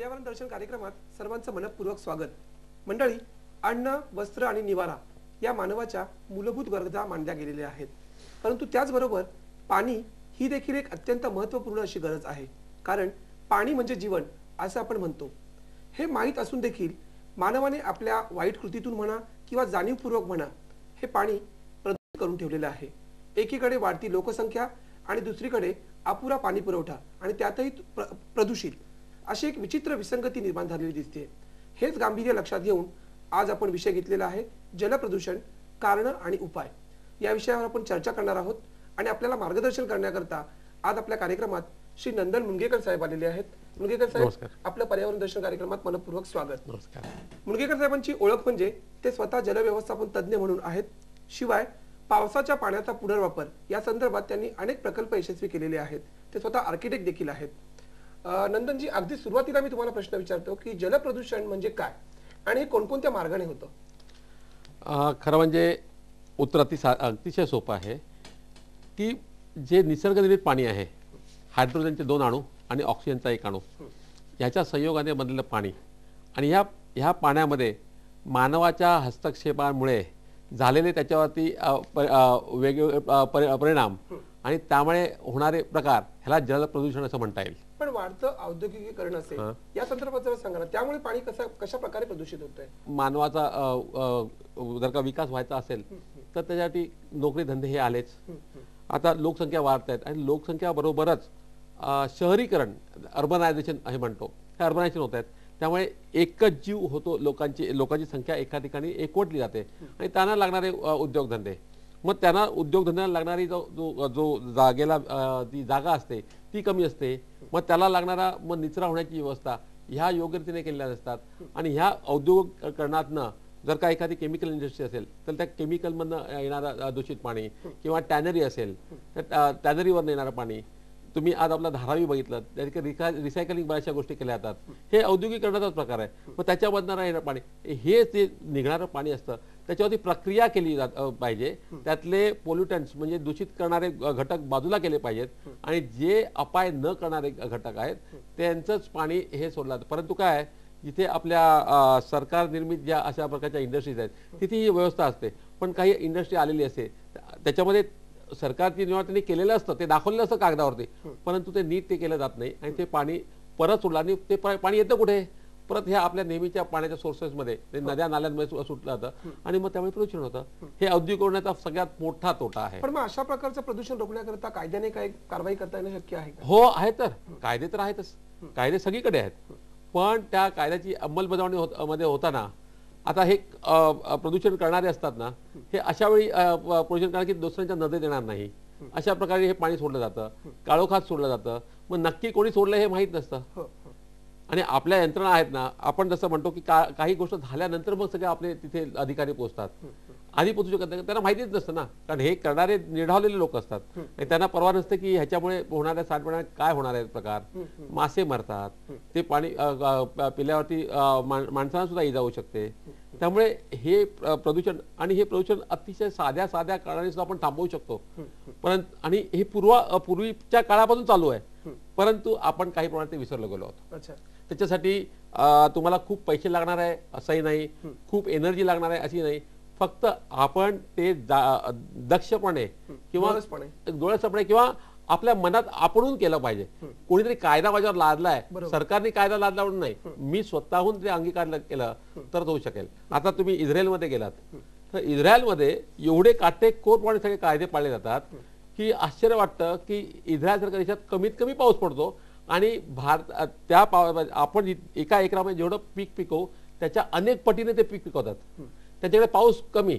पर्यावरण दर्शन कार्यक्रमात सर्वांचं मनपूर्वक स्वागत। मंडळी, अन्न, वस्त्र आणि निवारा या मानवाच्या मूलभूत गरजा मानल्या गेलेल्या आहेत, परंतु त्याचबरोबर पाणी ही देखील एक अत्यंत महत्त्वपूर्ण अशी गरज आहे। कारण पाणी म्हणजे जीवन असं आपण म्हणतो। हे माहीत असून देखील मानवाने आपल्या वाईट कृतीतून म्हणा किंवा जाणीवपूर्वक म्हणा हे पाणी प्रदूषित करून ठेवलेले आहे। एकीकडे वाढती लोकसंख्या आणि दुसरीकडे अपुरा पाणी पुरवठा आणि त्यातही प्रदूषित अशी एक विचित्र विसंगती निर्माण झालेली दिसते। हेच गांभीर्य लक्षात घेऊन आज आपण विषय घेतलेला आहे जलप्रदूषण कारण आणि उपाय। या विषयावर आपण चर्चा करणार आहोत आणि आपल्याला मार्गदर्शन करण्याकरता आज आपल्या कार्यक्रमात श्री नंदन मुंगेकर साहेब आलेले आहेत। मुंगेकर साहेब, आपल्या पर्यावरण दर्शन कार्यक्रमात मनपूर्वक स्वागत। नमस्कार। मुंगेकर साहेबांची ओळख म्हणजे ते स्वतः जलव्यवस्थापन तज्ञ म्हणून आहेत। शिवाय पावसाच्या पाण्याचा पुनर्वापर या संदर्भात त्यांनी अनेक प्रकल्प यशस्वी केलेले आहेत। ते स्वतः आर्किटेक्ट देखील आहेत। नंदनजी, अगदी सुरुवातीला मी तुम्हाला प्रश्न विचारतो की जलप्रदूषण म्हणजे काय आणि हे कोणकोणत्या मार्गाने होतं? खरं म्हणजे उत्तर अतिशय सोपं आहे की जे निसर्गनिर्मित पाणी आहे, हायड्रोजनचे 2 अणू आणि ऑक्सिजनचा 1 अणू याच्या संयोगाने बनलेलं पाणी आणि ह्या पाण्यामध्ये मानवाच्या हस्तक्षेपामुळे झालेले त्याच्यावरती वेगवेगळे परिणाम आणि त्यामुळे होणारे प्रकार ह्याला जलप्रदूषण असं म्हणता येईल। पण वाढतं औद्योगिकीकरण असेल या संदर्भात जरा सांगा ना, त्यामुळे पाणी कशा प्रकारे प्रदूषित होतंय? मानवाचा जर का विकास व्हायचा असेल तर त्यासाठी नोकरी धंदे हे आलेच। आता लोकसंख्या वाढत आहेत आणि लोकसंख्या बरोबरच शहरीकरण, अर्बनायझेशन हे म्हणतो, हे अर्बनायझेशन होत आहेत। त्यामुळे एकच जीव होतो, लोकांची संख्या एका ठिकाणी एकवटली जाते आणि त्यांना लागणारे उद्योगधंदे, मग त्यांना उद्योगधंद्याला लागणारी जो जागेला ती जागा असते ती कमी असते, मग त्याला लागणारा मग निचरा होण्याची व्यवस्था ह्या योग्य रीतीने केलेल्या नसतात आणि ह्या औद्योगिकरणातनं जर का एखादी केमिकल इंडस्ट्री असेल तर त्या केमिकलमधनं येणारं दूषित पाणी किंवा टॅनरी असेल तर टॅनरीवरनं येणारं पाणी, तुम्ही आज आपला धारावी बघितलं त्या रिसायकलिंग बऱ्याचशा गोष्टी केल्या जातात, हे औद्योगिकरणाचाच प्रकार आहे। मग त्याच्यामधनं येणारं पाणी हे ते निघणारं पाणी असतं, त्याच्यावरती प्रक्रिया केली पाहिजे, त्यातले पोल्युटंट्स म्हणजे दूषित करणारे घटक बाजूला केले पाहिजेत आणि जे अपाय न करणारे घटक आहेत त्यांचंच पाणी हे सोडलं जातं। परंतु काय आहे, जिथे आपल्या सरकार निर्मित ज्या अशा प्रकारच्या इंडस्ट्रीज आहेत तिथे ही व्यवस्था असते, पण काही इंडस्ट्री आलेली असते त्याच्यामध्ये सरकारची निवड त्यांनी केलेलं असतं, ते दाखवलेलं असतं कागदावरती, परंतु ते नीट ते केलं जात नाही आणि ते पाणी परत सोडलं आणि ते पाणी येतं कुठे? परत ह्या आपल्या नेहमीच्या पाण्याच्या सोर्सेसमध्ये, ते नद्या नाल्यांमध्ये सुटलं जातं आणि मग त्यामुळे प्रदूषण होतं। हे औद्योगिकरणाचा सगळ्यात मोठा तोटा आहे। पण मग अशा प्रकारचं प्रदूषण रोखण्याकरता कायद्याने काय कारवाई करता येणं शक्य आहे का? हो आहे, तर कायदे तर आहेतच, कायदे सगळीकडे आहेत, पण त्या कायद्याची अंमलबजावणी मध्ये होताना आता हे प्रदूषण करणारे असतात ना, हे अशा वेळी प्रदूषण करणार की दुसऱ्यांच्या नजरेत येणार नाही अशा प्रकारे हे पाणी सोडलं जातं, काळोखात सोडलं जातं, मग नक्की कोणी सोडलं हे माहीत नसतं। आणि आपल्या यंत्रणा आहेत ना, आपण जसं म्हणतो की काही गोष्ट झाल्यानंतर मग सगळे आपले तिथे अधिकारी पोहोचतात, आधी पोहोचू शकत नाही, त्यांना माहितीच नसतं ना, कारण हे करणारे निर्ढावलेले लोक असतात आणि त्यांना परवा नसतं की ह्याच्यामुळे होणाऱ्या सांडपाण्यात काय होणार आहे प्रकार, मासे मरतात, ते पाणी पिल्यावरती माणसांना सुद्धा इजा होऊ शकते। त्यामुळे हे प्रदूषण आणि हे प्रदूषण अतिशय साध्या कारणाने सुद्धा आपण थांबवू शकतो, परंतु आणि हे पूर्वीच्या काळापासून चालू आहे, परंतु आपण काही प्रमाणात ते विसरलो गेलो आहोत। त्याच्यासाठी तुम्हाला खूप पैसे लागणार आहे असंही नाही, खूप एनर्जी लागणार आहे अशी नाही, फक्त आपण ते दक्षपणे किंवा डोळसपणे किंवा आपल्या मनात आपणहून केलं पाहिजे। कोणीतरी कायदा माझ्यावर लादलाय, सरकारने कायदा लादला म्हणून नाही, मी स्वतःहून ते अंगीकार केलं तर होऊ शकेल। आता तुम्ही इस्रायलमध्ये गेलात तर इस्रायलमध्ये एवढे काटेकोरपणे सगळे कायदे पाळले जातात की आश्चर्य वाटतं की इस्रायलसारख्या देशात कमीत कमी पाऊस पडतो आणि आपण एका एकरामध्ये जेवढं पीक पिकवू त्याच्या अनेक पटीने ते पीक पिकवतात। त्यांच्याकडे पाऊस कमी,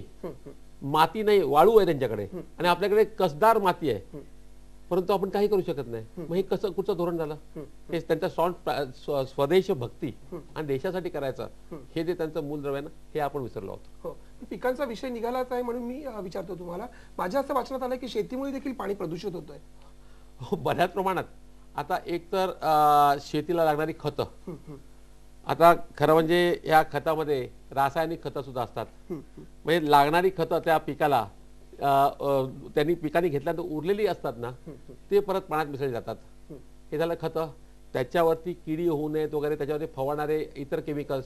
माती नाही, वाळू आहे त्यांच्याकडे आणि आपल्याकडे कसदार माती आहे, परंतु आपण काही करू शकत नाही। मग हे कसं कुठचं धोरण झालं? हे त्यांचा स्वदेश भक्ती आणि देशासाठी करायचं हे जे त्यांचं मूलद्रव्य ना, हे आपण विसरलो आहोत। पिकांचा विषय निघालाच आहे म्हणून मी विचारतो तुम्हाला, माझ्या असं वाचनात आलं की शेतीमुळे देखील पाणी प्रदूषित होतंय। हो, बऱ्याच प्रमाणात। आता एक तर शेतीला लागणारी खतं, आता खरं म्हणजे या खतामध्ये रासायनिक खतं सुद्धा असतात, म्हणजे लागणारी खतं त्या पिकाला त्यांनी पिकाने घेतल्यानंतर उरलेली असतात ना, ते परत पाण्यात मिसळली जातात। हे झालं खतं। त्याच्यावरती किडी होऊ नयेत वगैरे त्याच्यावरती फवारणारे इतर केमिकल्स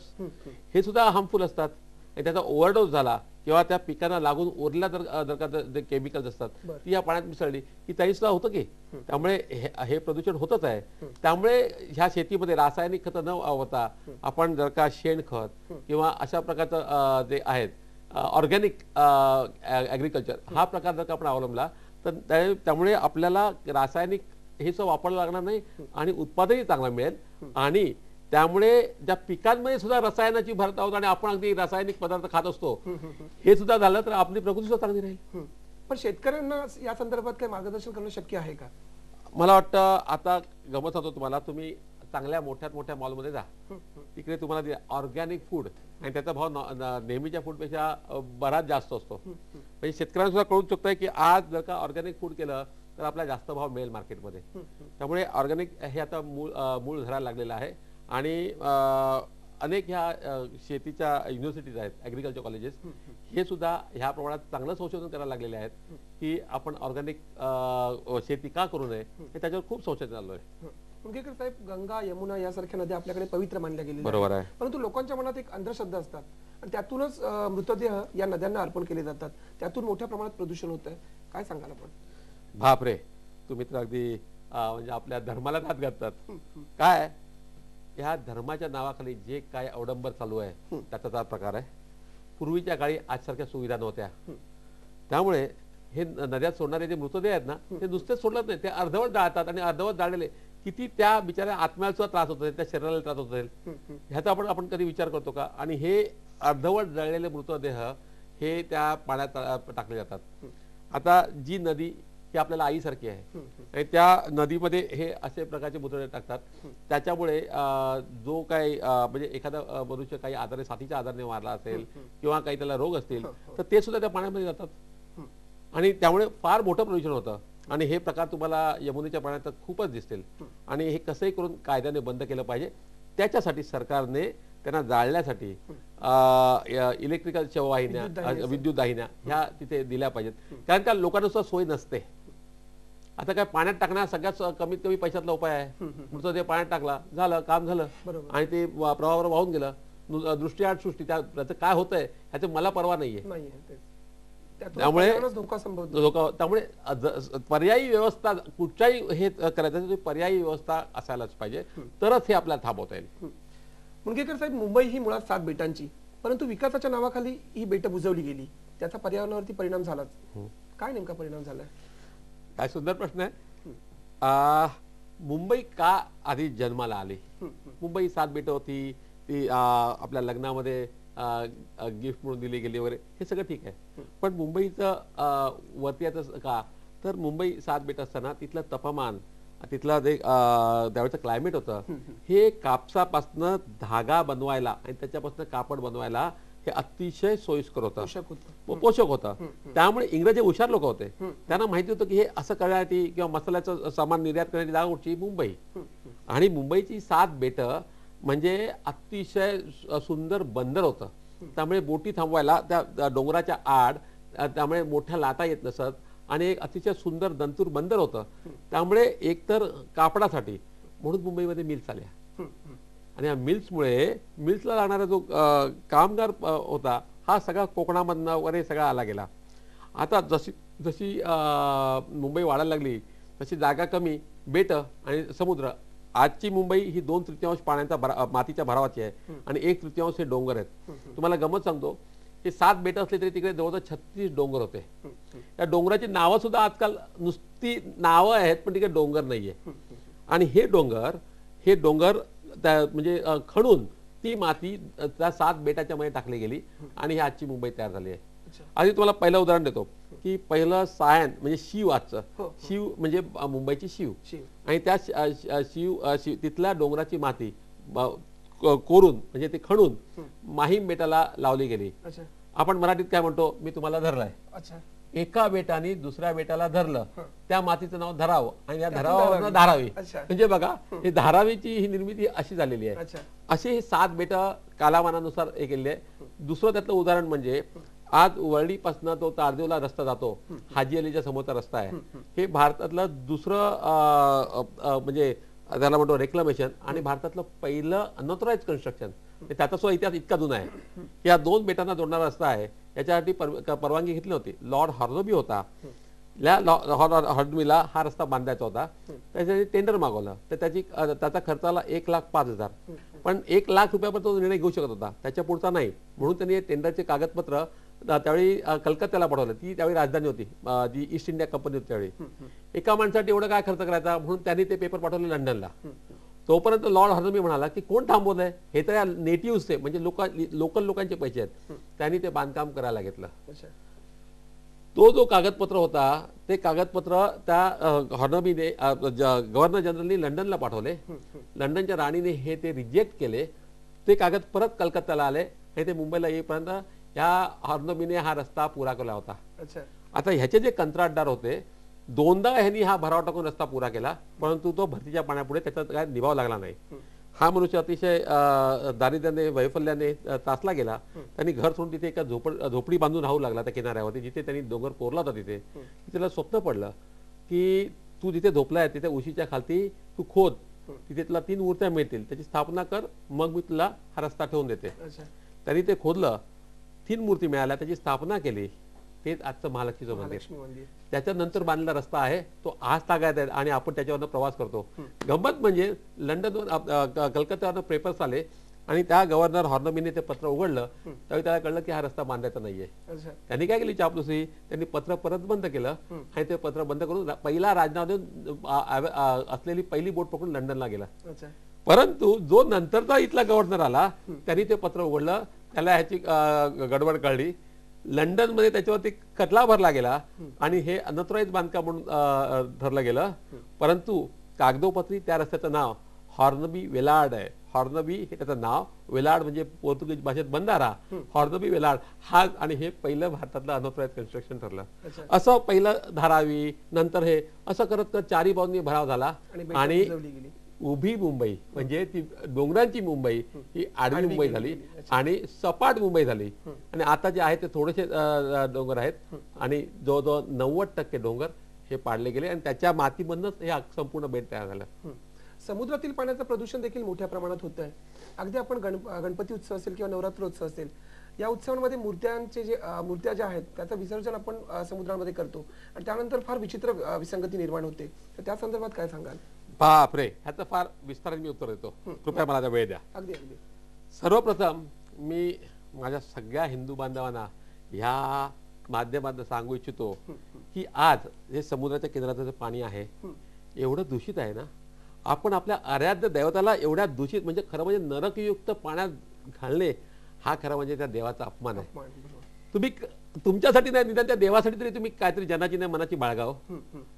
हे सुद्धा हार्मफुल असतात. आणि त्याचा ओव्हरडोस झाला किंवा त्या पिकांना लागून उरल्या जर का जे केमिकल्स असतात ती या पाण्यात मिसळली की तरी सुद्धा होतं की. त्यामुळे हे प्रदूषण होतच आहे. त्यामुळे ह्या शेतीमध्ये रासायनिक खतं न वापरता आपण जर का शेणखत किंवा अशा प्रकारचं जे आहेत ऑर्गॅनिक ॲग्रिकल्चर हा प्रकार जर का आपण अवलंबला तर त्यामुळे आपल्याला रासायनिक हे सगळं वापरायला लागणार नाही आणि उत्पादनही चांगलं मिळेल. आणि त्यामुळे ज्या पिकांमध्ये सुद्धा रसायनाची भरत आहोत आणि आपण अगदी रासायनिक पदार्थ खात असतो हे सुद्धा झालं तर आपली प्रकृती सुद्धा चांगली राहील. पण शेतकऱ्यांना या संदर्भात काही मार्गदर्शन करणं शक्य आहे का? मला वाटतं आता गमत होतो तुम्हाला, तुम्ही चांगल्या मोठ्या मॉलमध्ये जा, तिकडे तुम्हाला ऑर्गॅनिक फूड आणि त्याचा भाव नेहमीच्या फूडपेक्षा बराच जास्त असतो. म्हणजे शेतकऱ्यांना सुद्धा कळू शकतंय की आज जर का ऑर्गॅनिक फूड केलं तर आपल्याला जास्त भाव मिळेल मार्केटमध्ये. त्यामुळे ऑर्गॅनिक हे आता मूळ धरायला लागलेलं आहे. आणि अनेक ह्या शेतीच्या युनिव्हर्सिटीज आहेत, ॲग्रिकल्चर कॉलेजेस, हे सुद्धा ह्या प्रमाणात चांगलं संशोधन करायला लागलेले आहेत की आपण ऑर्गॅनिक शेती का करू नये हे त्याच्यावर खूप संशोधन चालू आहे. मुंगेकर साहेब, गंगा, यमुना यासारख्या नद्या आपल्याकडे पवित्र मानल्या गेलेल्या बरोबर आहे, परंतु लोकांच्या मनात एक अंधश्रद्धा असतात आणि त्यातूनच मृतदेह या नद्यांना अर्पण केले जातात. त्यातून मोठ्या प्रमाणात प्रदूषण होत आहे. काय सांगाल आपण? बापरे, तुम्ही तर अगदी म्हणजे आपल्या धर्माला हात घालतात. काय ह्या धर्माच्या नावाखाली जे काय अवडंबर चालू आहे त्याचा प्रकार आहे. पूर्वीच्या काळी आजसारख्या सुविधा नव्हत्या. त्यामुळे हे नद्यात सोडणारे जे मृतदेह आहेत ना ते नुसतेच सोडत नाही, ते अर्धवट जाळतात आणि अर्धवट जाळलेले किती त्या बिचाऱ्या आत्म्याला सुद्धा त्रास होत असेल, त्या शरीराला त्रास होत असेल ह्याचा आपण कधी विचार करतो का? आणि हे अर्धवट जळलेले मृतदेह हे त्या पाण्यात टाकले जातात. आता जी नदी ही आपल्याला आईसारखी आहे आणि त्या नदीमध्ये हे असे प्रकारचे मृतदेह टाकतात. त्याच्यामुळे जो काही म्हणजे एखादा मनुष्य काही आजारी साथीच्या आजाराने मारला असेल किंवा काही त्याला रोग असतील तर ते सुद्धा त्या पाण्यामध्ये जातात आणि त्यामुळे फार मोठं प्रदूषण होतं. आणि हे प्रकार तुम्हाला यमुनेच्या पाण्यात खूपच दिसतील. आणि हे कसंही करून कायद्याने बंद केलं पाहिजे. त्याच्यासाठी सरकारने त्यांना जाळण्यासाठी इलेक्ट्रिकल वाहिन्या, विद्युत वाहिन्या ह्या तिथे दिल्या पाहिजेत. कारण का लोकांना सुद्धा सोय नसते. आता काय पाण्यात टाकणं सगळ्यात कमीत कमी पैशातला उपाय आहे. मृतदेह पाण्यात टाकला, झालं, काम झालं आणि ते प्रवाहावर वाहून गेलं. दृष्टीआड सृष्टी त्याचं काय होतंय ह्याची मला परवा नाहीये. त्यामुळे धोका, त्यामुळे पर्यायी व्यवस्था कुठच्याही हे करायचं पर्यायी व्यवस्था असायलाच पाहिजे, तरच हे आपल्याला थांबवता येईल. मुंगेकर साहेब, मुंबई ही मुळात 7 बेटांची, परंतु विकासाच्या नावाखाली ही बेटं बुजवली गेली. त्याचा पर्यावरणावरती परिणाम झालाच. काय नेमका परिणाम झालाय? काय सुंदर प्रश्न आहे. मुंबई का आधी जन्माला आली? मुंबई 7 बेटं होती, ती आपल्या लग्नामध्ये गिफ्ट म्हणून दिली गेली वगैरे, हे सगळं ठीक आहे. पण मुंबईचं वरती याचं का, तर मुंबई 7 बेट असताना तिथलं तापमान, तिथलं जे त्यावेळेचं क्लायमेट होतं हे कापसापासनं धागा बनवायला आणि त्याच्यापासून कापड बनवायला हे अतिशय सोयीस्कर होतं, पोषक होतं. त्यामुळे इंग्रजी हुशार लोक होते. त्यांना माहिती होतं की हे असं करण्यासाठी किंवा मसाल्याचं सामान निर्यात करण्याची जागा कुठची? मुंबई. आणि मुंबईची 7 बेटं म्हणजे अतिशय सुंदर बंदर होतं. त्यामुळे बोटी थांबवायला त्या डोंगराच्या आड त्यामुळे मोठ्या लाटा येत नसत आणि एक अतिशय सुंदर दंतूर बंदर होतं. त्यामुळे एकतर कापडासाठी म्हणून मुंबईमध्ये मिल्स आल्या आणि या मिल्समुळे मिल्सला लागणारा जो कामगार होता हा सगळा कोकणामधनं वगैरे सगळा आला गेला. आता जशी जशी मुंबई वाढायला लागली तशी जागा कमी, बेटं आणि समुद्र. आजची मुंबई ही 2/3 पाण्याचा मातीच्या भरावाची आहे आणि 1/3 हे डोंगर आहेत. तुम्हाला गमत सांगतो, हे 7 बेटं असले तरी तिकडे जवळजवळ 36 डोंगर होते. त्या डोंगराची नावं सुद्धा आजकाल नुसती नावं आहेत पण तिकडे डोंगर नाहीये. आणि हे डोंगर म्हणजे खणून ती माती त्या 7 बेटाच्या मध्ये टाकली गेली आणि ही आजची मुंबई तयार झाली आहे. आधी तुम्हाला पहिलं उदाहरण देतो की पहिलं सायन म्हणजे शिव म्हणजे मुंबईची शिव आणि त्या शिव तिथल्या डोंगराची माती कोरून म्हणजे ते खणून माहीम बेटाला लावली गेली. आपण मराठीत काय म्हणतो, मी तुम्हाला धरलाय. एका बेटाने दुसऱ्या बेटाला धरलं, त्या मातीचं नाव धराव आणि या धरावावर धारावी. म्हणजे बघा, हे धारावीची ही निर्मिती अशी झालेली आहे. असे हे 7 बेट कालामानानुसार हे केलेले आहे. दुसरं त्यातलं उदाहरण म्हणजे आज वरळीपासून तो तारदेवला रस्ता जातो, हाजी अलीच्या समोरचा रस्ता आहे. हे भारतातलं दुसरं म्हणजे त्याला म्हणतो रेक्लेमेशन आणि भारतातलं पहिलं अनऑथराइज कन्स्ट्रक्शन, त्याचा सुद्धा इतिहास इतका जुना आहे. या 2 बेटांना जोडणारा रस्ता आहे, याच्यासाठी परवानगी घेतली होती. लॉर्ड हॉर्नबी होता, हॉर्नबीला हा रस्ता बांधायचा होता. त्याच्यासाठी टेंडर मागवलं, तर त्याचा खर्च आला 1,05,000. पण 1,00,000 रुपयापर्यंत तो निर्णय घेऊ शकत होता, त्याच्या पुढचा नाही. म्हणून त्यांनी टेंडरचे कागदपत्र त्यावेळी कलकत्त्याला पाठवलं. ती त्यावेळी राजधानी होती, जी ईस्ट इंडिया कंपनी होती त्यावेळी. एका माणसासाठी एवढं काय खर्च करायचा, म्हणून त्यांनी ते पेपर पाठवले लंडनला. तोपर्यंत लॉर्ड हॉर्नबी म्हणाला की कोण थांबवलंय, हे तर या नेटिव्हचे म्हणजे लोकल लोकांचे पैसे आहेत. त्यांनी ते बांधकाम करायला घेतलं. तो जो कागदपत्र होता, ते कागदपत्र त्या हॉर्नबीने गव्हर्नर जनरलनी लंडनला पाठवले. लंडनच्या राणीने हे ते रिजेक्ट केले. ते कागद परत कलकत्त्याला आले आणि ते मुंबईला येईपर्यंत या हॉर्नबीने हा रस्ता पुरा केला होता. आता ह्याचे जे कंत्राटदार होते, 2दा ह्यांनी हा भराव टाकून रस्ता पुरा केला, परंतु तो भरतीच्या पाण्यापुढे त्याचा काय निभाव लागला नाही. हा मनुष्य अतिशय दारिद्र्याने वैफल्याने तासला गेला. त्यांनी घर सोडून तिथे एका झोपडी बांधून राहू लागला त्या किनाऱ्यावरती, जिथे त्यांनी डोंगर कोरला होता. तिथे त्याला स्वप्न पडलं की तू जिथे झोपलाय तिथे उशीच्या खालती तू खोद, तिथे तुला 3 मूर्त्या मिळतील, त्याची स्थापना कर, मग मी तुला हा रस्ता ठेवून देते. त्यांनी ते खोदलं, 3 मूर्ती मिळाल्या, त्याची स्थापना केली. तेच आजचं महालक्ष्मीचं मंदिर. त्याच्यानंतर बांधलेला रस्ता आहे तो आज तागायत आहे आणि आपण त्याच्यावरनं प्रवास करतो. गंमत म्हणजे लंडनवर कलकत्त्यावरनं पेपर्स आले आणि त्या गव्हर्नर हॉर्नबीने ते पत्र उघडलं, त्यावेळी त्याला कळलं की हा रस्ता बांधायचा नाहीये. त्यांनी काय केली चापलुसी, त्यांनी पत्र परत बंद केलं आणि ते पत्र बंद करून पहिला राजनाव असलेली पहिली बोट पकडून लंडनला गेला. परंतु जो नंतरचा इथला गव्हर्नर आला, त्यांनी ते पत्र उघडलं, त्याला ह्याची गडबड कळली. लंडन मध्ये त्याच्यावरती खटला भरला गेला आणि हे अनऑथराइज बांधकाम म्हणून ठरलं गेलं. परंतु कागदोपत्री त्या रस्त्याचं नाव हॉर्नबी वेलार्ड आहे. हॉर्नबी हे त्याचं नाव, वेलार्ड म्हणजे पोर्तुगीज भाषेत बंधारा, हॉर्नबी वेलार्ड हा, आणि हे पहिलं भारतातलं अनऑथराइज कन्स्ट्रक्शन ठरलं. असं पहिलं धारावी, नंतर हे असं करत करत 4ही बाजूंनी भराव झाला आणि उभी मुंबई म्हणजे ती डोंगरांची मुंबई ही आडवी मुंबई झाली आणि सपाट मुंबई झाली. आणि आता जे आहे ते थोडेसे डोंगर आहेत आणि जवळजवळ 90% डोंगर हे पाडले गेले आणि त्याच्या मातीमधूनच हे संपूर्ण बेट तयार झालं. समुद्रातील पाण्याचं प्रदूषण देखील मोठ्या प्रमाणात होत आहे. अगदी आपण गणपती उत्सव असेल किंवा नवरात्र उत्सव असेल, या उत्सवांमध्ये मूर्त्या ज्या आहेत त्याचं विसर्जन आपण समुद्रामध्ये करतो आणि त्यानंतर फार विचित्र विसंगती निर्माण होते. तर त्या संदर्भात काय सांगाल? बापरे, ह्याचं फार विस्ताराने मी उत्तर देतो, कृपया मला वेळ द्या. अगदी अगदी. सर्वप्रथम मी माझ्या सगळ्या हिंदू बांधवांना ह्या माध्यमातून सांगू इच्छितो की आज जे समुद्राच्या किनाऱ्याचं जे पाणी आहे एवढं दूषित आहे ना, आपण आपल्या आराध्य दैवताला एवढ्या दूषित म्हणजे खरं म्हणजे नरकयुक्त पाण्यात घालणे हा खरा म्हणजे त्या देवाचा अपमान आहे. तुम्ही तुमच्यासाठी नाही, निदान त्या देवासाठी तरी तुम्ही काहीतरी जनाची नाही मनाची बाळगाव.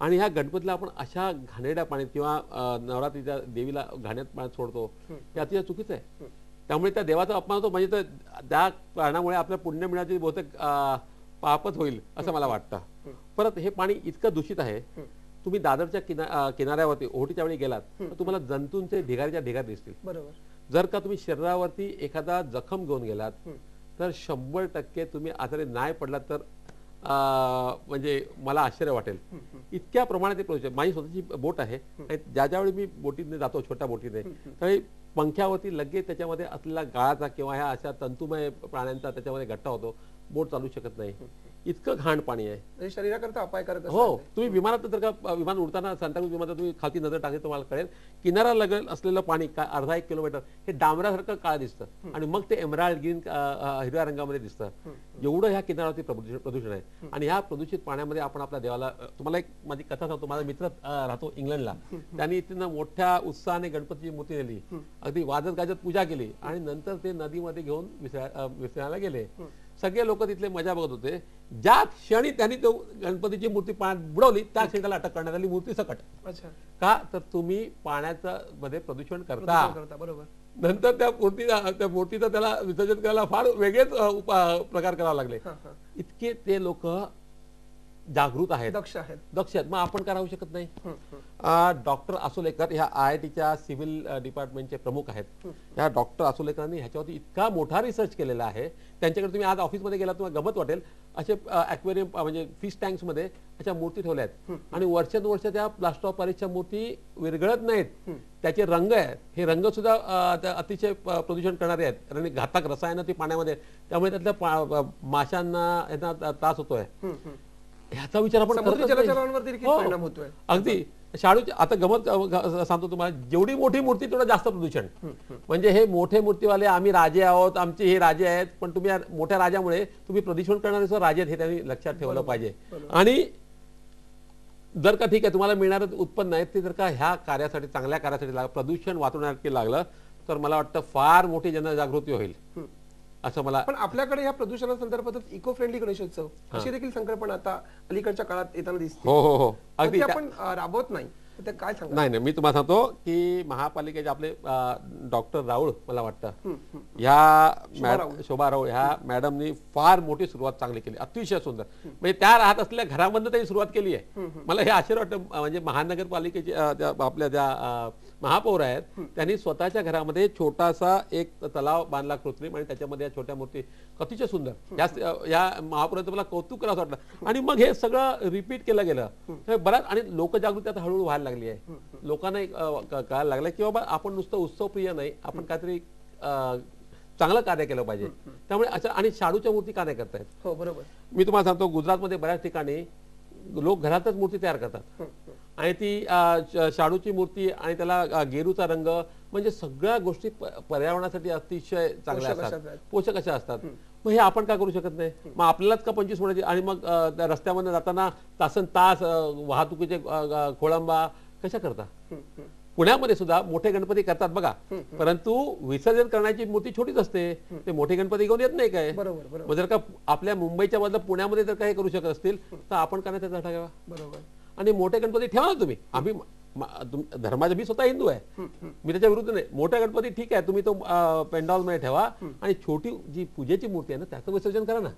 आणि ह्या गणपतीला आपण अशा घाणेरड्या पाण्यात किंवा नवरात्रीच्या देवीला घाण्यात पाण्यात सोडतो, हे अतिशय चुकीचं आहे. त्यामुळे त्या देवाचा अपमान होतो, म्हणजे त्या कारणामुळे आपल्या पुण्य मिळण्याची बहुतेक पापच होईल असं मला वाटतं. परत हे पाणी इतकं दूषित आहे, तुम्ही दादरच्या किनाऱ्यावरती ओहोटीच्या वेळी गेलात तर तुम्हाला जंतूंचे ढिगारीच्या ढिगार दिसतील. बरोबर. जर का तुम्ही शरीरावरती एखादा जखम घेऊन गेलात तर 100% तुम्ही आजारी नाही पडलात तर म्हणजे मला आश्चर्य वाटेल. इतक्या प्रमाणात ते प्रदूषण. माझी स्वतःची बोट आहे आणि ज्यावेळी मी बोटीने जातो छोट्या बोटीने, त्यावेळी पंख्यावरती लगेच त्याच्यामध्ये असलेला गाळाचा किंवा ह्या अशा तंतुमय प्राण्यांचा त्याच्यामध्ये गट्टा होतो, बोट चालू शकत नाही. इतकं घाण पाणी आहे, शरीराकरता अपायकारक. हो. तुम्ही विमानात जर का विमान उडताना सांताक्रूज विमानात तुम्ही खालती नजर टाकली तुम्हाला कळेल, किनारा लगेल असलेलं पाणी अर्धा 1 किलोमीटर हे डांबरासारखं काळ दिसतं आणि मग ते एमराल्ड ग्रीन हिरव्या रंगामध्ये दिसतं. एवढं ह्या किनाऱ्यावरती प्रदूषण आहे. आणि ह्या प्रदूषित पाण्यामध्ये आपण आपल्या देवाला, तुम्हाला एक माझी कथा सांगतो. माझा मित्र राहतो इंग्लंडला, त्यांनी तिथं मोठ्या उत्साहाने गणपतीची मूर्ती नेली, अगदी वाजत गाजत पूजा केली आणि नंतर ते नदीमध्ये घेऊन विसरायला गेले. सगळे लोक तिथले मजा बघत होते. ज्या क्षणी त्यांनी तो गणपतीची मूर्ती पाण्यात बुडवली त्या क्षणी त्याला अटक करण्यात आली, मूर्ती सकट. का तर तुम्ही पाण्याचं मध्ये प्रदूषण करता. बरोबर. नंतर त्या मूर्तीचा त्याला विसर्जन करायला फार वेगळेच प्रकार करावे लागले. इतके ते लोक जागृत आहेत, दक्ष आहेत. दक्ष आहेत, मग आपण का राहू शकत नाही? डॉक्टर आसोलेकर ह्या IITच्या सिव्हिल डिपार्टमेंटचे प्रमुख आहेत. ह्या डॉक्टर आसोलेकरांनी ह्याच्यावरती इतका मोठा रिसर्च केलेला आहे. त्यांच्याकडे तुम्ही आज ऑफिसमध्ये गेला तुम्हाला गमत वाटेल, असे ॲक्वेरियम म्हणजे फिश टँक्समध्ये अशा मूर्ती ठेवल्या आहेत आणि वर्षानुवर्ष त्या प्लास्टर ऑफ पॅरिसच्या मूर्ती विरघळत नाहीत. त्याचे रंग आहेत, हे रंग सुद्धा अतिशय प्रदूषण करणारे आहेत आणि घातक रसायनं ती पाण्यामध्ये, त्यामुळे त्यातल्या माशांना यांना त्रास होतोय. ह्याचा विचार आपण समुद्री जलचरांवर देखील परिणाम होतोय. अगदी शाडूची आता गमत सांगतो तुम्हाला, जेवढी मोठी मूर्ती तेवढं जास्त प्रदूषण. म्हणजे हे मोठे मूर्तीवाले आम्ही राजे आहोत, आमचे हे राजे आहेत, पण तुम्ही मोठ्या राजामुळे तुम्ही प्रदूषण करणारे सुद्धा राजे आहेत हे त्यांनी लक्षात ठेवलं पाहिजे. आणि जर का ठीक आहे तुम्हाला मिळणारं उत्पन्न आहे ते जर का ह्या कार्यासाठी, चांगल्या कार्यासाठी प्रदूषण वाचवण्यासाठी लागलं तर मला वाटतं फार मोठी जनजागृती होईल असं मला. पण आपल्याकडे ह्या प्रदूषणासंदर्भातच इको फ्रेंडली गणेशोत्सव अशी देखील संकल्पना आता अलीकडच्या काळात येताना दिसते. हो अगदी आपण राबवत नाही, ते काय सांगा? नाही मी तुम्हाला सांगतो की महापालिकेचे आपले डॉक्टर राऊळ मला वाटतं ह्या शोभा राऊळ ह्या मॅडमनी फार मोठी सुरुवात चांगली केली, अतिशय सुंदर. म्हणजे त्या राहत असलेल्या घरामधनं त्यांनी सुरुवात केली आहे. मला हे आश्चर्य वाटतं, म्हणजे महानगरपालिकेचे आपल्या ज्या महापौर आहेत त्यांनी स्वतःच्या घरामध्ये छोटासा एक तलाव बांधला कृत्रिम आणि त्याच्यामध्ये या छोट्या मूर्ती अतिशय सुंदर. या महापौरांचं मला कौतुक करावं वाटलं. आणि मग हे सगळं रिपीट केलं गेलं बराच आणि लोकजागृती आता हळूहळू व्हायला लागली आहे. लोकांना कळायला लागलं की बाबा आपण नुसतं उत्सवप्रिय नाही, आपण काहीतरी चांगलं कार्य केलं पाहिजे. त्यामुळे अच्छा, आणि शाडूच्या मूर्ती का नाही करतायत? हो बरोबर. मी तुम्हाला सांगतो गुजरातमध्ये बऱ्याच ठिकाणी लोक घरातच मूर्ती तयार करतात आणि ती शाडूची मूर्ती आणि त्याला गेरूचा रंग, म्हणजे सगळ्या गोष्टी पर्यावरणासाठी अतिशय चांगल्या असतात, पोषक अशा असतात. मग हे आपण का करू शकत नाही? मग आपल्यालाच का 25 होण्याची आणि मग रस्त्यामध्ये जाताना तासन तास वाहतुकीचे खोळंबा कशा करता? पुण्यामध्ये सुद्धा मोठे गणपती करतात बघा, परंतु विसर्जन करण्याची मूर्ती छोटीच असते, ते मोठे गणपती घेऊन येत नाही काय? बरोबर. मग जर का आपल्या मुंबईच्या बदला पुण्यामध्ये जर काही करू शकत असतील तर आपण का नाही त्याचा धडा घ्यावा? बरोबर. आणि मोठे गणपती ठेवा ना तुम्ही. आम्ही धर्माचे, मी स्वतः हिंदू आहे, मी त्याच्या विरुद्ध नाही. मोठा गणपती ठीक आहे, तुम्ही तो पेंडॉल मध्ये ठेवा आणि छोटी जी पूजेची मूर्ती आहे ना त्याचं विसर्जन करा ना.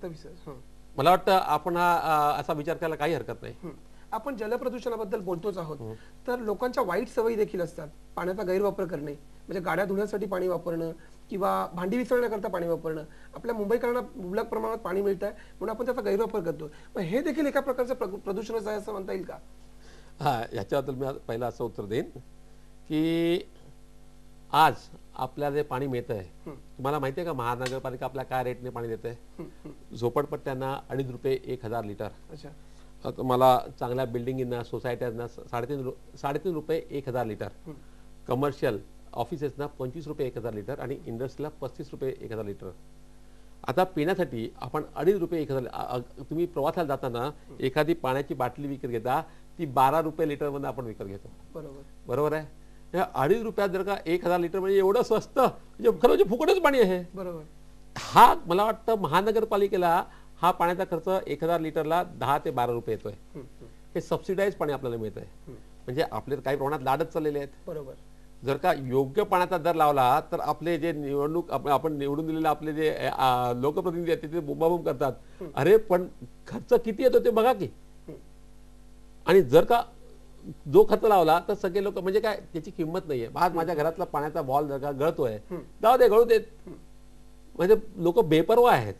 मला वाटतं आपण असा विचार करायला काही हरकत नाही. आपण जलप्रदूषणाबद्दल बोलतोच आहोत, तर लोकांच्या वाईट सवयी देखील असतात. पाण्याचा गैरवापर करणे, म्हणजे गाड्या धुण्यासाठी पाणी वापरणं किंवा भांडी विसरण्याकरता पाणी वापरणं. आपल्या मुंबईकरांना मुबलक प्रमाणात पाणी मिळत आहे म्हणून आपण त्याचा गैरवापर करतो. पण हे देखील एका प्रकारचं प्रदूषणच आहे असं म्हणता येईल का? हा, याच्याबद्दल मी पहिलं असं उत्तर देईन की आज आपल्याला जे पाणी मिळत आहे, तुम्हाला माहिती आहे का महानगरपालिका आपल्या काय रेटने पाणी देत आहे? झोपडपट्ट्यांना 2.5 रुपये 1000 लिटर. अच्छा. तुम्हाला चांगल्या बिल्डिंगना, सोसायट्यांना 3.5 रुपये 1000 लिटर. कमर्शियल ऑफिसेसना 25 रुपये 1000 लिटर आणि इंडस्ट्रीला 35 रुपये 1000 लिटर. आता पिण्यासाठी आपण 2.5 रुपये 1000. तुम्ही प्रवासाला जाताना एखादी पाण्याची बाटली विकत घेता, ती 12 रुपये लिटर मध्ये आपण विकत घेतो. बरोबर आहे. 2.5 रुपयात जर का 1000 लिटर म्हणजे एवढं स्वस्त, म्हणजे खरं म्हणजे फुकटच पाणी आहे. बरोबर. हा मला वाटतं महानगरपालिकेला हा पाण्याचा खर्च 1000 लिटरला 10 ते 12 रुपये येतोय. हे सबसिडाइज पाणी आपल्याला मिळत आहे. म्हणजे आपले काही प्रमाणात लाडच चाललेले आहेत. बरोबर. जर का योग्य पाण्याचा दर लावला तर आपले जे निवडणूक आपण निवडून दिलेले आपले जे लोकप्रतिनिधी आहेत ते बोंबाबोंब करतात, अरे पण खर्च किती येतो ते बघा की. आणि जर का जो खर्च लावला तर सगळे लोक, म्हणजे काय त्याची किंमत नाहीये. आज माझ्या घरातला पाण्याचा बॉल जर का गळतोय, जाऊ दे गळू देत, म्हणजे लोक बेपरवा आहेत.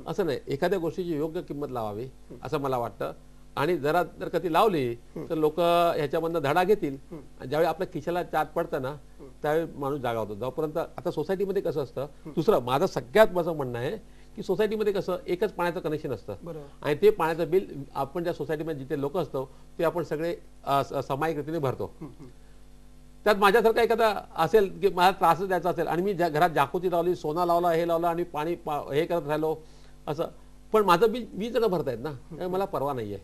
असं नाही, एखाद्या गोष्टीची योग्य किंमत लावावी असं मला वाटतं. आणि जरा जर का ती लावली तर लोक ह्याच्यामधनं धडा घेतील. ज्यावेळी आपल्या खिशाला चाट पडतं ना त्यावेळी माणूस जागा होतो. जोपर्यंत आता सोसायटीमध्ये कसं असतं, दुसरं माझं सगळ्यात माझं म्हणणं आहे की सोसायटीमध्ये कसं एकच पाण्याचं कनेक्शन असतं आणि ते पाण्याचं बिल आपण ज्या सोसायटीमध्ये जिथे लोक असतो ते आपण सगळे सामायिक रीतीने भरतो. त्यात माझ्यासारखा एखादा असेल की मला त्रासच द्यायचा असेल आणि मी घरात जाकोती लावली, सोना लावला, हे लावलं आणि पाणी हे करत राहिलो असं, पण माझं बिल 20 जण भरतायत ना, मला परवा नाहीये.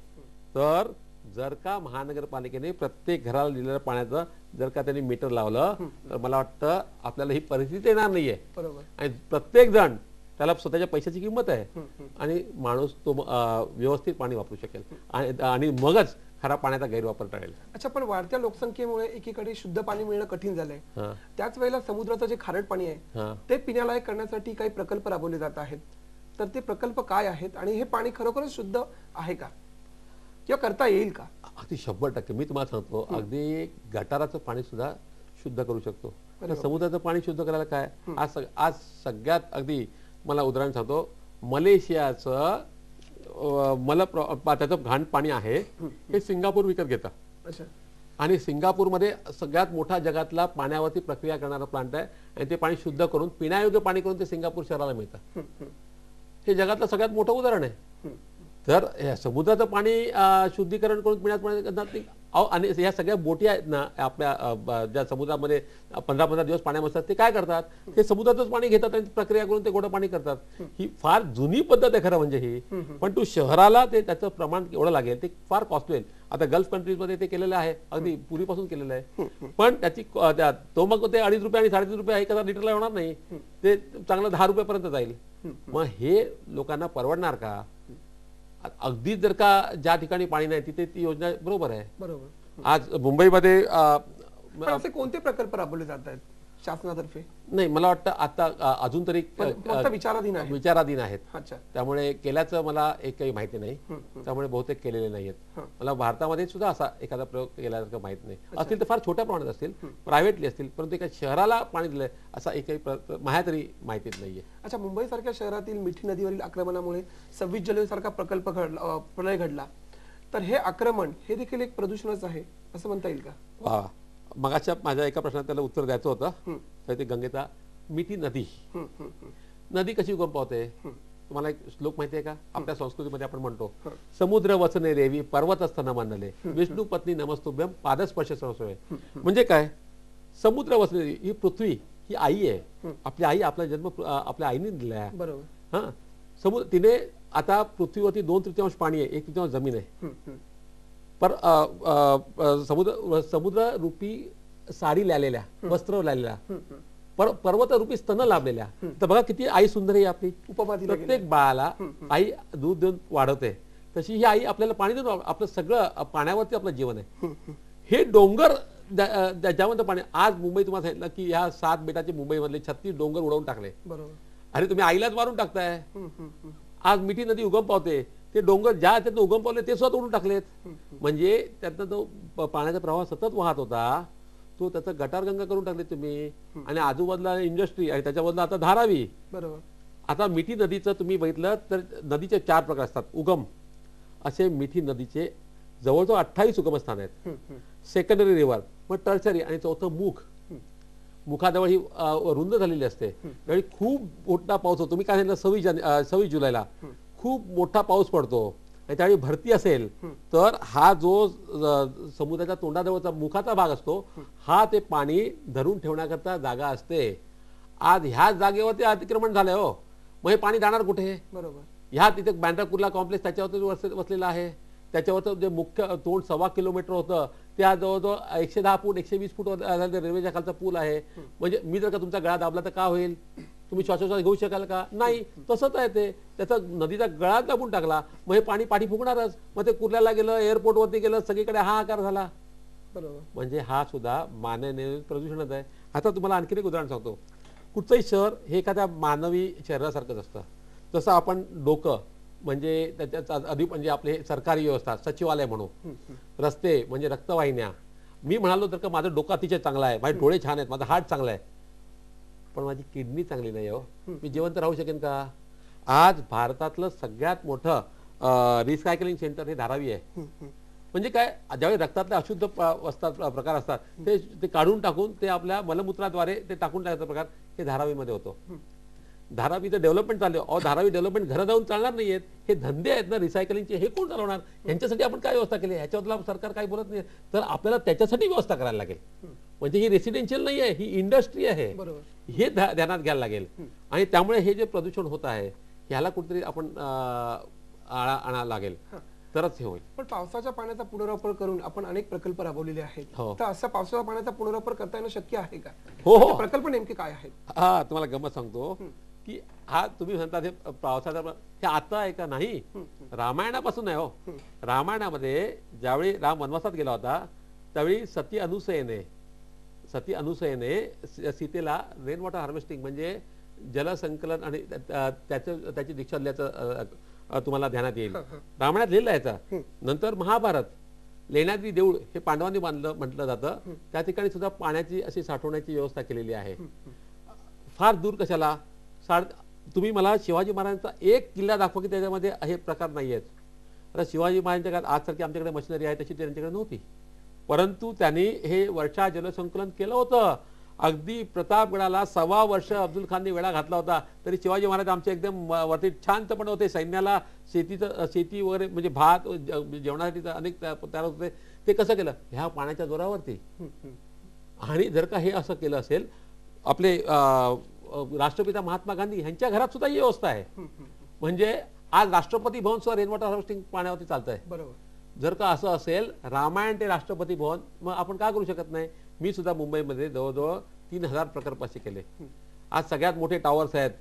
तर जर का महानगरपालिकेने प्रत्येक घराला दिलेल्या पाण्याचं जर का त्यांनी मीटर लावलं तर मला वाटतं आपल्याला ही परिस्थिती येणार नाहीये. आणि प्रत्येक जण त्याला स्वतःच्या पैशाची किंमत आहे आणि माणूस तो व्यवस्थित पाणी वापरू शकेल आणि मगच खरा पाण्याचा गैरवापर टाळेल. अच्छा, पण वाढत्या लोकसंख्येमुळे एकीकडे शुद्ध पाणी मिळणं कठीण झालंय, त्याच वेळेला समुद्राचं जे खारट पाणी आहे ते पिण्यालायक करण्यासाठी काही प्रकल्प राबवले जात आहेत. तर ते प्रकल्प काय आहेत आणि हे पाणी खरोखरच शुद्ध आहे का? किंवा करता येईल का? अगदी 100% मी तुम्हाला सांगतो, अगदी गटाराचं पाणी सुद्धा शुद्ध करू शकतो. तर समुद्राचं पाणी शुद्ध करायला काय, आज सगळ्यात अगदी मला उदाहरण सांगतो, मलेशियाचं त्याचं घाण पाणी आहे हे सिंगापूर विकत घेतात. अच्छा. आणि सिंगापूरमध्ये सगळ्यात मोठा जगातला पाण्यावरती प्रक्रिया करणारा प्लांट आहे आणि ते पाणी शुद्ध करून पिण्यायोग्य पाणी करून ते सिंगापूर शहराला मिळतं. हे जगातलं सगळ्यात मोठं उदाहरण आहे. तर समुद्राचं पाणी शुद्धीकरण करून पिण्याचं पाणी आणि या सगळ्या बोटी आहेत ना आपल्या ज्या समुद्रामध्ये 15-15 दिवस पाण्यामध्ये असतात, ते काय करतात, ते समुद्रातच पाणी घेतात आणि प्रक्रिया करून ते गोडं पाणी करतात. ही फार जुनी पद्धत आहे खरं म्हणजे ही, पण तू शहराला ते त्याचं प्रमाण एवढं लागेल, ते फार कॉस्टली आहे. आता गल्फ कंट्रीजमध्ये ते केलेलं आहे, अगदी पूर्वीपासून केलेलं आहे. पण त्याची तो मग ते 2.5 रुपये आणि 3.5 रुपये 1000 लिटरला होणार नाही, ते चांगलं 10 रुपयापर्यंत जाईल. मग हे लोकांना परवडणार का? अगदी जर का ज्या ठिकाणी पाणी नाही तिथे ती योजना बरोबर आहे. बरोबर. आज मुंबईमध्ये असे कोणते प्रकल्प राबवले जात आहेत शासनातर्फे? नाही, मला वाटतं आता अजून तरी विचाराधीन आहेत. अच्छा. त्यामुळे केल्याचं मला एकही माहिती नाही, त्यामुळे बहुतेक केलेले नाहीत. मला भारतामध्ये सुद्धा असा एखादा प्रयोग केल्यासारखं माहित नाही. असतील तर फार छोट्या प्रमाणात असतील, प्रायव्हेटली असतील, परंतु एका शहराला पाणी दिलंय असा एकही माझ्या तरी माहितीच नाहीये. अच्छा. मुंबई सारख्या शहरातील मिठी नदीवरील आक्रमणामुळे 26 जानेवारी सारखा प्रकल्प प्रलय घडला, तर हे आक्रमण हे देखील एक प्रदूषणच आहे असं म्हणता येईल का? वा, मगाच्या माझ्या एका प्रश्नात त्याला उत्तर द्यायचं होतं. तर ते गंगेचा मिठी नदी कशी उगम पावते? तुम्हाला एक श्लोक माहिती आहे का? आपल्या संस्कृतीमध्ये आपण म्हणतो, समुद्र वचने देवी पर्वतस्थान मानले विष्णू पत्नी नमस्तुभ्यम पादस्पर्श संस्वे. म्हणजे काय? समुद्र वचने देवी ही पृथ्वी, ही आई आहे. आपली आई, आपला जन्म आपल्या आईने दिलाय. बरोबर. हा, समुद्र तिने आता पृथ्वीवरती 2/3 पाणी आहे, 1/3 जमीन आहे. पर समुद्र रूपी साडी लालेल्या, वस्त्र लालेल्या, पर्वत रूपी स्तन लाभलेल्या. तर बघा किती आई सुंदर आहे आपली. प्रत्येक बाळाला आई दूध देऊन वाढवते, तशी ही आई आपल्याला पाणी देऊन आपलं सगळं पाण्यावरती आपलं जीवन आहे. हे डोंगर ज्यामध्ये पाणी, आज मुंबई तुम्हाला सांगितलं की ह्या 7 बेटाचे मुंबईमधले 36 डोंगर उडवून टाकले. अरे तुम्ही आईलाच मारून टाकताय. आज मिठी नदी उगम पावते, ते डोंगर ज्या त्यातून उगम पावले ते स्वतः उडून टाकलेत. म्हणजे त्यातनं तो पाण्याचा प्रवाह सतत वाहत होता, तो त्याचा गटारगंगा करून टाकले तुम्ही. आणि आजूबाजूला इंडस्ट्री आणि त्याच्याबद्दल आता धारावी. बरोबर. आता मिठी नदीचं तुम्ही बघितलं तर नदीचे 4 प्रकार असतात. उगम असे मिठी नदीचे जवळजवळ 28 उगमस्थान आहेत. सेकंडरी रिव्हर, मग टर्चरी, आणि चौथं मुख. मुखाजवळ ही रुंद झालेली असते. त्यावेळी खूप मोठा पाऊस होतो. तुम्ही काय सांगितलं 26 जुलैला खूप मोठा पाऊस पडतो आणि त्यावेळी भरती असेल तर हा जो समुद्राच्या तोंडाजवळचा मुखाचा भाग असतो, हा ते पाणी धरून ठेवण्याकरता जागा असते. आज ह्या जागेवरती अतिक्रमण झालंय हो, मग हे पाणी जाणार कुठे? बरोबर. ह्या तिथे बँड्रा कुर्ला कॉम्प्लेक्स त्याच्यावरती वसलेला आहे. त्याच्यावरचं जे मुख्य तोंड 1.25 किलोमीटर होतं, त्या जवळजवळ 110 फूट 120 फूट रेल्वेच्या खालचा पूल आहे. म्हणजे मी जर का तुमचा गळा दाबला तर काय होईल? तुम्ही श्वासोश्वास घेऊ शकाल का? नाही. तसंच आहे ते. त्याचा नदीचा गळा दाबून टाकला, मग हे पाणी पाठी फुगणारच. मग ते कुर्ल्याला गेलं, एअरपोर्टवरती गेलं, सगळीकडे हाहाकार झाला. बरोबर. म्हणजे हा सुद्धा मानवनिर्मित प्रदूषणच आहे. आता तुम्हाला आणखी एक उदाहरण सांगतो. कुठचंही शहर हे एखाद्या मानवी शहरासारखंच असतं. जसं आपण डोकं म्हणजे त्याच्या अधिक म्हणजे आपले सरकारी व्यवस्था, सचिवालय म्हणू, रस्ते म्हणजे रक्तवाहिन्या. मी म्हणालो तर का माझं डोकं अतिशय चांगलं आहे, माझे डोळे छान आहेत, माझा हार्ट चांगला आहे, पण माझी किडनी चांगली नाही हो, मी जिवंत राहू शकेन का? आज भारतातलं सगळ्यात मोठं रिसायकलिंग सेंटर हे धारावी आहे. म्हणजे काय, ज्यावेळी रक्तातले अशुद्ध प्रकार असतात ते काढून टाकून ते आपल्या मलमूत्राद्वारे ते टाकून टाकायचा प्रकार हे धारावीमध्ये होतो. धारावीचं डेव्हलपमेंट चाललं. धारावी डेव्हलपमेंट घरं जाऊन चालणार नाहीयेत. हे धंदे आहेत ना रिसायकलिंगचे, हे कोण चालवणार? यांच्यासाठी आपण काय व्यवस्था केली? ह्याच्याबद्दल सरकार काही बोलत नाही. तर आपल्याला त्याच्यासाठी व्यवस्था करायला लागेल. म्हणजे ही रेसिडेन्शियल नाही आहे, ही इंडस्ट्री आहे, हे ध्यानात घ्यायला लागेल. आणि त्यामुळे हे जे प्रदूषण होत आहे ह्याला कुठेतरी आपण आळा आणायला लागेल, तरच हे होईल. पण पावसाच्या पाण्याचा पुनर्वापर करून आपण अनेक प्रकल्प राबवलेले आहेत. तर असा पावसाच्या पाण्याचा पुनर्वापर करता येणं शक्य आहे का? हो. प्रकल्प नेमके काय आहेत? हा, तुम्हाला गमत सांगतो की हा तुम्ही म्हणता ते पावसाचा हे आता आहे का? नाही, रामायणापासून आहे हो. रामायणामध्ये ज्यावेळी राम वनवासात गेला होता त्यावेळी सती अनुसयेने सीतेला रेन वॉटर हार्वेस्टिंग म्हणजे जलसंकलन आणि त्याची दीक्षा दिल्याचं तुम्हाला ध्यानात येईल. हा, हा. रामायणात लिहिलं आहे याचा. नंतर महाभारत, लेण्याद्री देऊळ हे पांडवांनी बांधलं म्हटलं जातं. त्या ठिकाणी सुद्धा पाण्याची अशी साठवण्याची व्यवस्था केलेली आहे. फार दूर कशाला, तुम्ही मला शिवाजी महाराजांचा एक किल्ला दाखवा की त्याच्यामध्ये हे प्रकार नाही आहेत. आता शिवाजी महाराजांच्या काळात आजसारखी आमच्याकडे मशिनरी आहे तशी त्यांच्याकडे नव्हती, परंतु त्यांनी हे वर्षा जलसंकलन केलं होतं. अगदी प्रतापगडाला 1.25 वर्ष अफजल खानने वेळा घातला होता, तरी शिवाजी महाराज आमचे एकदम वरती शांतपणे होते. सैन्याला शेती वगैरे म्हणजे भात जेवणासाठी अनेक तयार होते. ते कसं केलं, ह्या पाण्याच्या जोरावरती. आणि जर का हे असं केलं असेल, आपले राष्ट्रपिता महात्मा गांधी यांच्या घरात सुद्धा ही व्यवस्था आहे. म्हणजे आज राष्ट्रपती भवन सुद्धा रेन वॉटर हार्वेस्टिंग पाण्यावरती चालतंय. बरोबर. जर का असं असेल रामायण ते राष्ट्रपती भवन, मग आपण का करू शकत नाही. मी सुद्धा मुंबईमध्ये जवळजवळ 3000 प्रकल्प असे केले. आज सगळ्यात मोठे टॉवर्स आहेत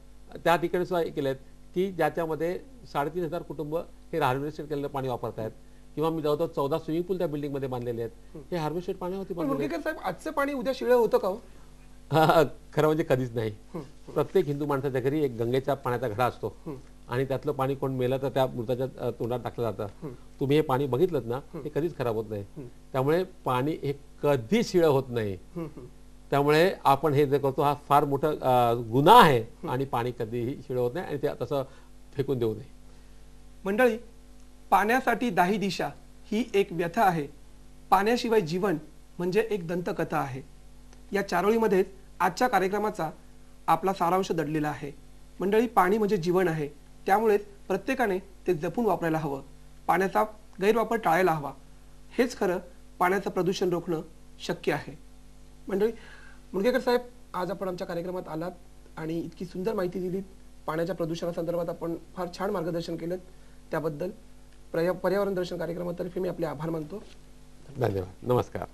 त्या ठिकाणी सुद्धा केलेत की ज्याच्यामध्ये 3500 कुटुंब हे हार्वेस्टेड केलेलं पाणी वापरत आहेत. किंवा मी जवळजवळ 14 स्विमिंग पूल त्या बिल्डिंगमध्ये बांधलेले आहेत. हे हार्वेस्टेड पाण्यावरती पण बांधलेले मुरलीधर साहेब, आजचं पाणी उद्या शिळं होतं का हो? खरं म्हणजे कधीच नाही. प्रत्येक हिंदू माणसाच्या घरी एक गंगेच्या पाण्याचा घडा असतो आणि त्यातलं पाणी कोण मेलं तर त्या मृताच्या तोंडात टाकलं जातं. तुम्ही हे पाणी बघितलं ना, हे कधीच खराब होत नाही. त्यामुळे पाणी हे कधी शिळं होत नाही. त्यामुळे आपण हे जे करतो हा फार मोठा गुन्हा आहे आणि पाणी कधीही शिळं होत नाही आणि ते तसं फेकून देऊ नये. मंडळी, पाण्यासाठी दाही दिशा ही एक व्यथा आहे. पाण्याशिवाय जीवन म्हणजे एक दंतकथा आहे. या चारोळीमध्येच आजच्या कार्यक्रमाचा आपला सारांश दडलेला आहे. मंडळी, पाणी म्हणजे जीवन आहे, त्यामुळेच प्रत्येकाने ते जपून वापरायला हवं. पाण्याचा गैरवापर टाळायला हवा. हेच खरं पाण्याचं प्रदूषण रोखणं शक्य आहे. मंडळी, मुणगेकर साहेब, आज आपण आमच्या कार्यक्रमात आलात आणि इतकी सुंदर माहिती दिलीत. पाण्याच्या प्रदूषणासंदर्भात आपण फार छान मार्गदर्शन केलं. त्याबद्दल पर्यावरण दर्शन कार्यक्रमातर्फे मी आपले आभार मानतो. धन्यवाद. नमस्कार.